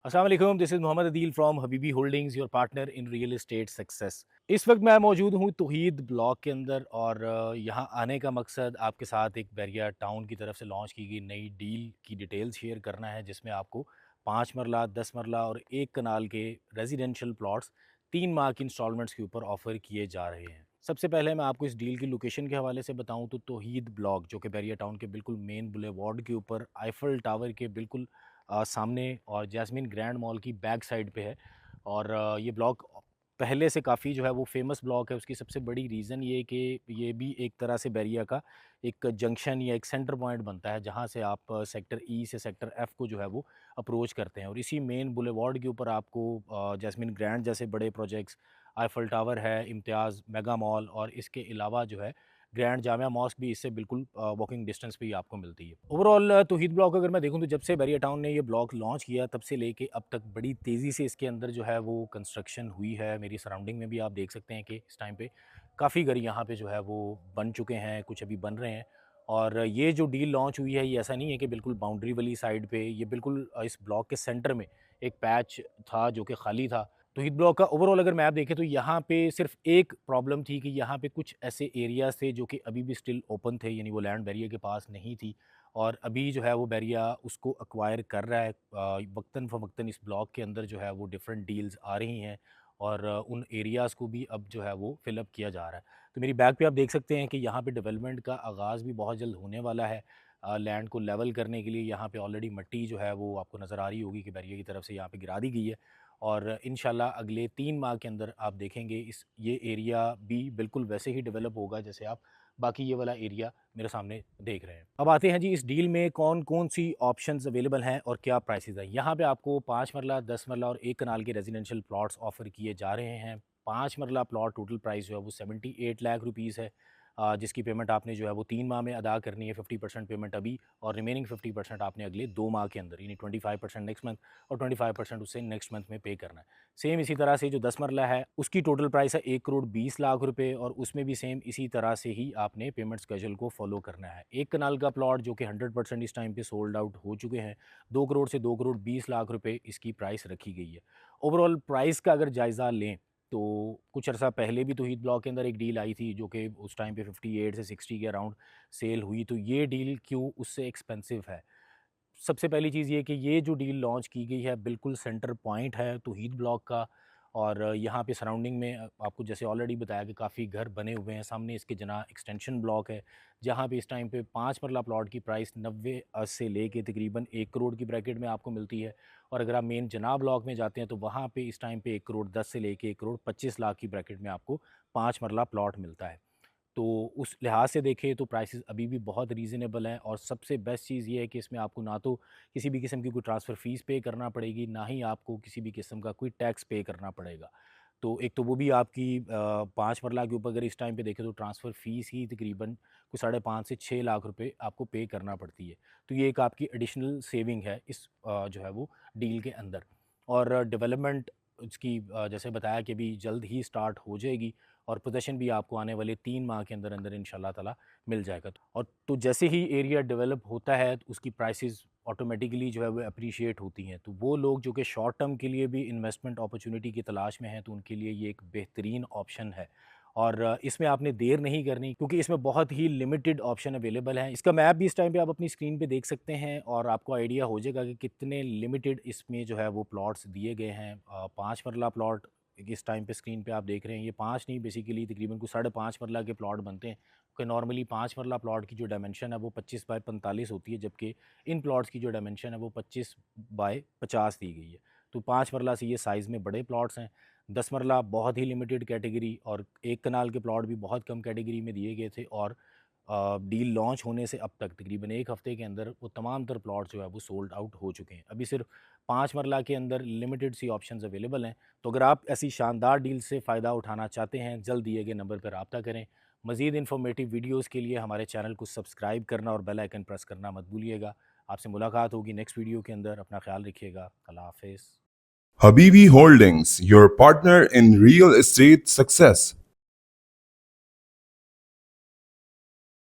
अस्सलाम वालेकुम, this is Mohammed Adeel from Habibi holdings, your partner in real estate success. इस वक्त मैं मौजूद हूँ तौहीद ब्लॉक के अंदर और यहाँ आने का मकसद आपके साथ एक बैरिया टाउन की तरफ से लॉन्च की गई नई डील की डिटेल शेयर करना है, जिसमें आपको 5 मरला, 10 मरला और 1 कनाल के रेजिडेंशियल प्लॉट्स 3 माह की इंस्टॉलमेंट्स के ऊपर ऑफ़र किए जा रहे हैं। सबसे पहले मैं आपको इस डील की लोकेशन के हवाले से बताऊँ तो तौहीद ब्लॉक, जो कि बैरिया टाउन के बिल्कुल मेन बुलेवार्ड के ऊपर आईफल टावर के बिल्कुल सामने और जैस्मिन ग्रैंड मॉल की बैक साइड पे है। और ये ब्लॉक पहले से काफ़ी जो है वो फेमस ब्लॉक है। उसकी सबसे बड़ी रीज़न ये कि ये भी एक तरह से बैरिया का एक जंक्शन या एक सेंटर पॉइंट बनता है, जहाँ से आप सेक्टर ई से सेक्टर एफ़ को जो है वो अप्रोच करते हैं। और इसी मेन बुलेवार्ड के ऊपर आपको जैस्मिन ग्रैंड जैसे बड़े प्रोजेक्ट्स, आईफल टावर है, इम्तियाज़ मेगा मॉल और इसके अलावा जो है ग्रैंड जामिया मॉस्क भी इससे बिल्कुल वॉकिंग डिस्टेंस पे ही आपको मिलती है। ओवरऑल तौहीद ब्लॉक अगर मैं देखूँ तो जब से बैरिया टाउन ने ये ब्लॉक लॉन्च किया तब से लेके अब तक बड़ी तेज़ी से इसके अंदर जो है वो कंस्ट्रक्शन हुई है। मेरी सराउंडिंग में भी आप देख सकते हैं कि इस टाइम पे काफ़ी घर यहाँ पे जो है वो बन चुके हैं, कुछ अभी बन रहे हैं। और ये जो डील लॉन्च हुई है, ये ऐसा नहीं है कि बिल्कुल बाउंड्री वाली साइड पे, ये बिल्कुल इस ब्लॉक के सेंटर में एक पैच था जो कि खाली था। तौहीद ब्लॉक का ओवरऑल अगर मैप देखें तो यहाँ पे सिर्फ एक प्रॉब्लम थी कि यहाँ पे कुछ ऐसे एरियाज़ थे जो कि अभी भी स्टिल ओपन थे, यानी वो लैंड बैरिया के पास नहीं थी। और अभी जो है वो बैरिया उसको एक्वायर कर रहा है। वक्तन फ़वक्तन इस ब्लॉक के अंदर जो है वो डिफरेंट डील्स आ रही हैं और उन एरियाज़ को भी अब जो है वो फिलअप किया जा रहा है। तो मेरी बैक पे आप देख सकते हैं कि यहाँ पे डेवलपमेंट का आगाज़ भी बहुत जल्द होने वाला है। लैंड को लेवल करने के लिए यहाँ पे ऑलरेडी मिट्टी जो है वो आपको नज़र आ रही होगी कि बैरिया की तरफ से यहाँ पे गिरा दी गई है। और इंशाल्लाह अगले 3 माह के अंदर आप देखेंगे ये एरिया भी बिल्कुल वैसे ही डेवलप होगा जैसे आप बाकी ये वाला एरिया मेरे सामने देख रहे हैं। अब आते हैं जी इस डील में कौन-कौन सी ऑप्शंस अवेलेबल हैं और क्या प्राइसेज़ हैं। यहाँ पे आपको 5 मरला, 10 मरला और 1 कनाल के रेजिडेंशियल प्लॉट्स ऑफ़र किए जा रहे हैं। 5 मरला प्लॉट टोटल प्राइस जो है वो 78 लाख रुपीज़ है, जिसकी पेमेंट आपने जो है वो 3 माह में अदा करनी है। 50% पेमेंट अभी और रिमेनिंग 50% आपने अगले 2 माह के अंदर, यानी 25% नेक्स्ट मंथ और 25% उससे नेक्स्ट मंथ में पे करना है। सेम इसी तरह से जो 10 मरला है उसकी टोटल प्राइस है 1 करोड़ 20 लाख रुपए और उसमें भी सेम इसी तरह से ही आपने पेमेंट स्केड्यूल को फॉलो करना है। 1 कनाल का प्लॉट जो कि 100% इस टाइम पे सोल्ड आउट हो चुके हैं, 2 करोड़ से 2 करोड़ 20 लाख रुपए इसकी प्राइस रखी गई है। ओवरऑल प्राइस का अगर जायज़ा लें तो कुछ अर्सा पहले भी तौहीद ब्लॉक के अंदर एक डील आई थी जो कि उस टाइम पे 58 से 60 के अराउंड सेल हुई। तो ये डील क्यों उससे एक्सपेंसिव है? सबसे पहली चीज़ ये कि ये जो डील लॉन्च की गई है बिल्कुल सेंटर पॉइंट है तौहीद ब्लॉक का। और यहाँ पे सराउंडिंग में आपको जैसे ऑलरेडी बताया कि काफ़ी घर बने हुए हैं। सामने इसके जना एक्सटेंशन ब्लॉक है, जहाँ पे इस टाइम पे 5 मरला प्लॉट की प्राइस 90 से लेके तकरीबन 1 करोड़ की ब्रैकेट में आपको मिलती है। और अगर आप मेन जना ब्लॉक में जाते हैं तो वहाँ पे इस टाइम पे 1 करोड़ 10 से लेके 1 करोड़ 25 लाख की ब्रैकेट में आपको 5 मरला प्लॉट मिलता है। तो उस लिहाज से देखें तो प्राइसेस अभी भी बहुत रीज़नेबल हैं। और सबसे बेस्ट चीज़ ये है कि इसमें आपको ना तो किसी भी किस्म की कोई ट्रांसफ़र फ़ीस पे करना पड़ेगी, ना ही आपको किसी भी किस्म का कोई टैक्स पे करना पड़ेगा। तो एक तो वो भी आपकी 5 मरला के ऊपर अगर इस टाइम पे देखें तो ट्रांसफ़र फ़ीस ही तकरीबन कोई 5.5 से 6 लाख रुपए आपको पे करना पड़ती है। तो ये एक आपकी एडिशनल सेविंग है इस जो है वो डील के अंदर। और डेवलपमेंट उसकी जैसे बताया कि अभी जल्द ही स्टार्ट हो जाएगी और पोज़ीशन भी आपको आने वाले 3 माह के अंदर इंशाल्लाह ताला मिल जाएगा। और तो जैसे ही एरिया डेवलप होता है तो उसकी प्राइसेस ऑटोमेटिकली जो है वो एप्रिशिएट होती हैं। तो वो लोग जो कि शॉर्ट टर्म के लिए भी इन्वेस्टमेंट अपॉर्चुनिटी की तलाश में हैं तो उनके लिए ये एक बेहतरीन ऑप्शन है। और इसमें आपने देर नहीं करनी क्योंकि इसमें बहुत ही लिमिटेड ऑप्शन अवेलेबल हैं। इसका मैप भी इस टाइम पे आप अपनी स्क्रीन पे देख सकते हैं और आपको आइडिया हो जाएगा कि कितने लिमिटेड इसमें जो है वो प्लॉट्स दिए गए हैं। 5 मरला प्लॉट इस टाइम पे स्क्रीन पे आप देख रहे हैं, ये 5 नहीं बेसिकली तकरीबन कुछ 5.5 मरला के प्लॉट बनते हैं। कि नॉर्मली 5 मरला प्लॉट की जो डायमेंशन है वो 25 बाय 45 होती है, जबकि इन प्लॉट्स की जो डायमेंशन है वो 25 बाय 50 दी गई है। तो 5 मरला से ये साइज़ में बड़े प्लॉट्स हैं। 10 मरला बहुत ही लिमिटेड कैटेगरी और 1 कनाल के प्लॉट भी बहुत कम कैटेगरी में दिए गए थे। और डील लॉन्च होने से अब तक तकरीबन 1 हफ़्ते के अंदर वो तमाम तर प्लॉट जो है वो सोल्ड आउट हो चुके हैं। अभी सिर्फ 5 मरला के अंदर लिमिटेड सी ऑप्शंस अवेलेबल हैं। तो अगर आप ऐसी शानदार डील से फ़ायदा उठाना चाहते हैं, जल्द दिए गए नंबर पर रब्ता करें। मज़ीद इन्फॉर्मेटिव वीडियोज़ के लिए हमारे चैनल को सब्सक्राइब करना और बेल आइकन प्रेस करना मत भूलिएगा। आपसे मुलाकात होगी नेक्स्ट वीडियो के अंदर। अपना ख्याल रखिएगा। अल्लाह हाफ़िज़। Habibi Holdings, your partner in real estate success.